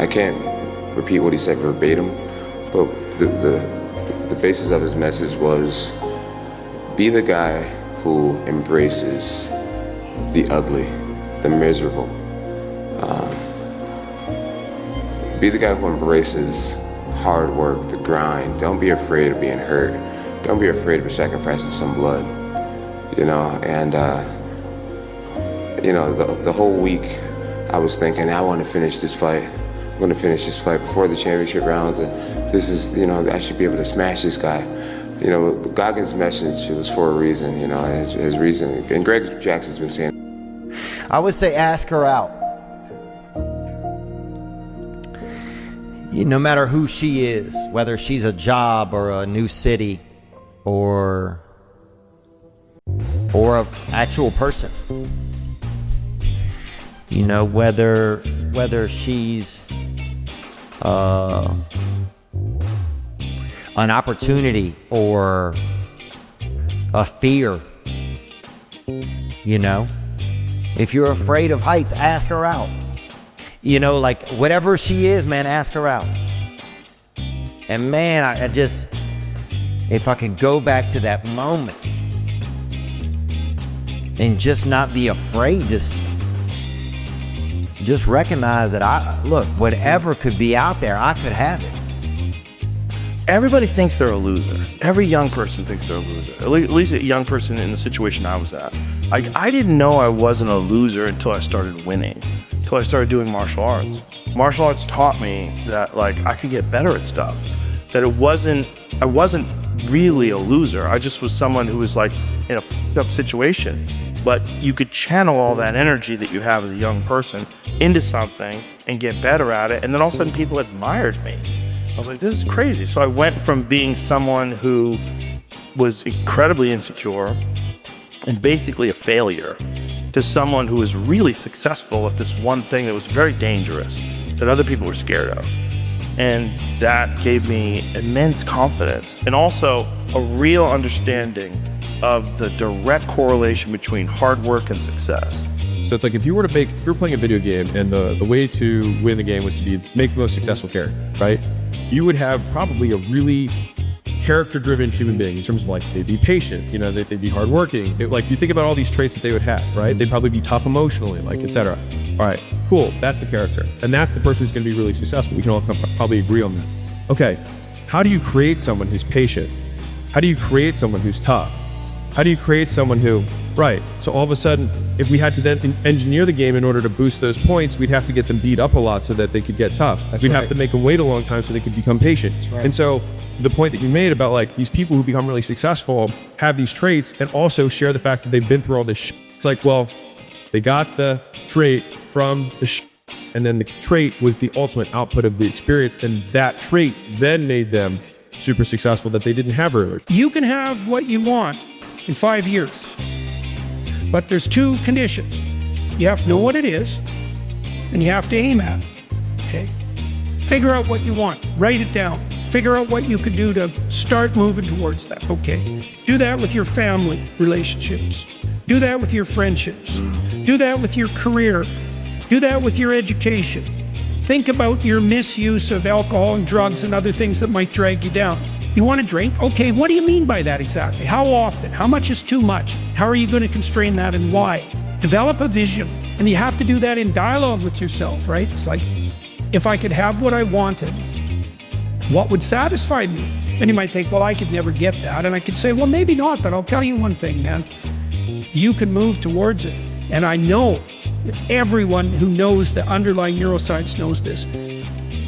I can't repeat what he said verbatim, but the basis of his message was, be the guy who embraces the ugly, the miserable. Be the guy who embraces hard work, the grind. Don't be afraid of being hurt. Don't be afraid of sacrificing some blood. You know, and you know, the whole week I was thinking, I want to finish this fight. I'm going to finish this fight before the championship rounds, and this is, you know, I should be able to smash this guy. You know, Goggins' message was for a reason, you know, his reason. And Greg Jackson's been saying, I would say ask her out. No matter who she is, whether she's a job or a new city or an actual person. You know, whether she's an opportunity or a fear. You know, if you're afraid of heights, ask her out. You know, like whatever she is, man, ask her out. And man, I just, if I could go back to that moment and just not be afraid, just recognize that look, whatever could be out there, I could have it. Everybody thinks they're a loser. Every young person thinks they're a loser. At least a young person in the situation I was at. I didn't know I wasn't a loser until I started winning. Until I started doing martial arts. Martial arts taught me that like I could get better at stuff. That I wasn't really a loser. I just was someone who was like in a fucked up situation. But you could channel all that energy that you have as a young person into something and get better at it. And then all of a sudden people admired me. I was like, this is crazy. So I went from being someone who was incredibly insecure and basically a failure to someone who was really successful at this one thing that was very dangerous, that other people were scared of. And that gave me immense confidence and also a real understanding of the direct correlation between hard work and success. So it's like if you were playing a video game and the way to win the game was to make the most successful character, right? You would have probably a really character-driven human being in terms of like, they'd be patient, you know, they'd be hardworking. Like you think about all these traits that they would have, right? They'd probably be tough emotionally, like, etc. All right, cool, that's the character. And that's the person who's gonna be really successful. We can all probably agree on that. Okay, how do you create someone who's patient? How do you create someone who's tough? How do you create someone who, right, so all of a sudden, if we had to then engineer the game in order to boost those points, we'd have to get them beat up a lot so that they could get tough. We'd have to make them wait a long time so they could become patient. And so, to the point that you made about like, these people who become really successful have these traits and also share the fact that they've been through all this shit. It's like, well, they got the trait from the shit, and then the trait was the ultimate output of the experience, and that trait then made them super successful that they didn't have earlier. You can have what you want in 5 years. But there's two conditions. You have to know what it is, and you have to aim at it, okay? Figure out what you want, write it down. Figure out what you could do to start moving towards that, okay? Do that with your family relationships. Do that with your friendships. Do that with your career. Do that with your education. Think about your misuse of alcohol and drugs and other things that might drag you down. You want to drink? Okay, what do you mean by that exactly? How often? How much is too much? How are you going to constrain that and why? Develop a vision. And you have to do that in dialogue with yourself, right? It's like, if I could have what I wanted, what would satisfy me? And you might think, well, I could never get that. And I could say, well, maybe not, but I'll tell you one thing, man. You can move towards it. And I know that everyone who knows the underlying neuroscience knows this.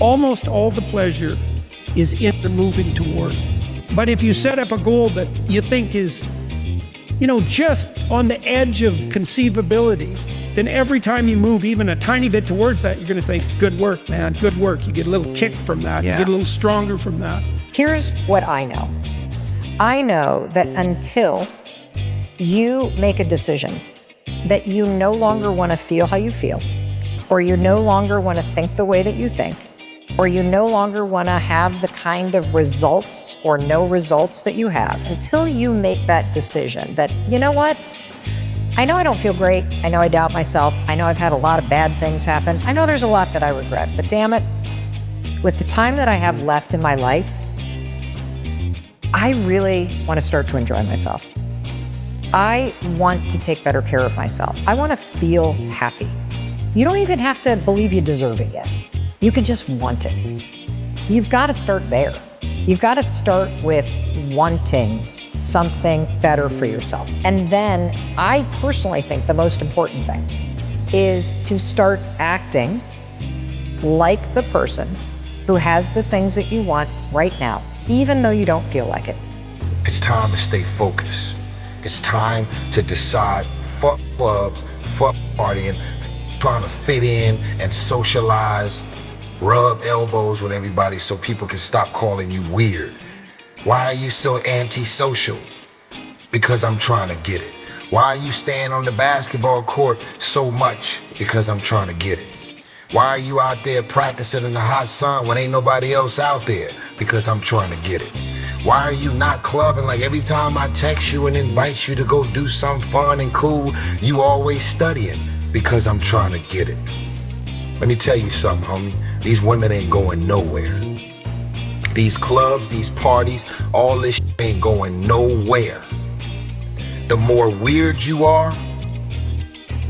Almost all the pleasure is in the moving toward. But if you set up a goal that you think is, you know, just on the edge of conceivability, then every time you move even a tiny bit towards that, you're going to think, good work, man, good work. You get a little kick from that. You get a little stronger from that. Here's what I know. I know that until you make a decision that you no longer want to feel how you feel, or you no longer want to think the way that you think, or you no longer want to have the kind of results or no results that you have, until you make that decision that, you know what, I know I don't feel great. I know I doubt myself. I know I've had a lot of bad things happen. I know there's a lot that I regret, but damn it, with the time that I have left in my life, I really want to start to enjoy myself. I want to take better care of myself. I want to feel happy. You don't even have to believe you deserve it yet. You can just want it. You've got to start there. You've got to start with wanting something better for yourself. And then I personally think the most important thing is to start acting like the person who has the things that you want right now, even though you don't feel like it. It's time to stay focused. It's time to decide, fuck clubs, fuck partying, trying to fit in and socialize, rub elbows with everybody so people can stop calling you weird. Why are you so antisocial? Because I'm trying to get it. Why are you staying on the basketball court so much? Because I'm trying to get it. Why are you out there practicing in the hot sun when ain't nobody else out there? Because I'm trying to get it. Why are you not clubbing? Like every time I text you and invite you to go do something fun and cool, you always studying. Because I'm trying to get it. Let me tell you something, homie. These women ain't going nowhere. These clubs, these parties, all this shit ain't going nowhere. The more weird you are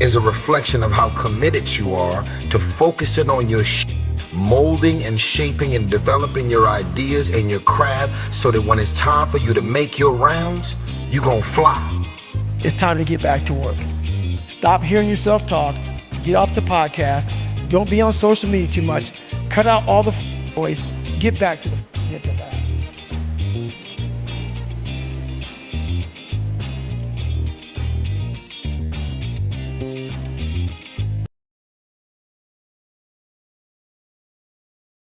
is a reflection of how committed you are to focusing on your shit, molding and shaping and developing your ideas and your craft so that when it's time for you to make your rounds, you gonna fly. It's time to get back to work. Stop hearing yourself talk. Get off the podcast. Don't be on social media too much. Cut out all the noise. Get back to the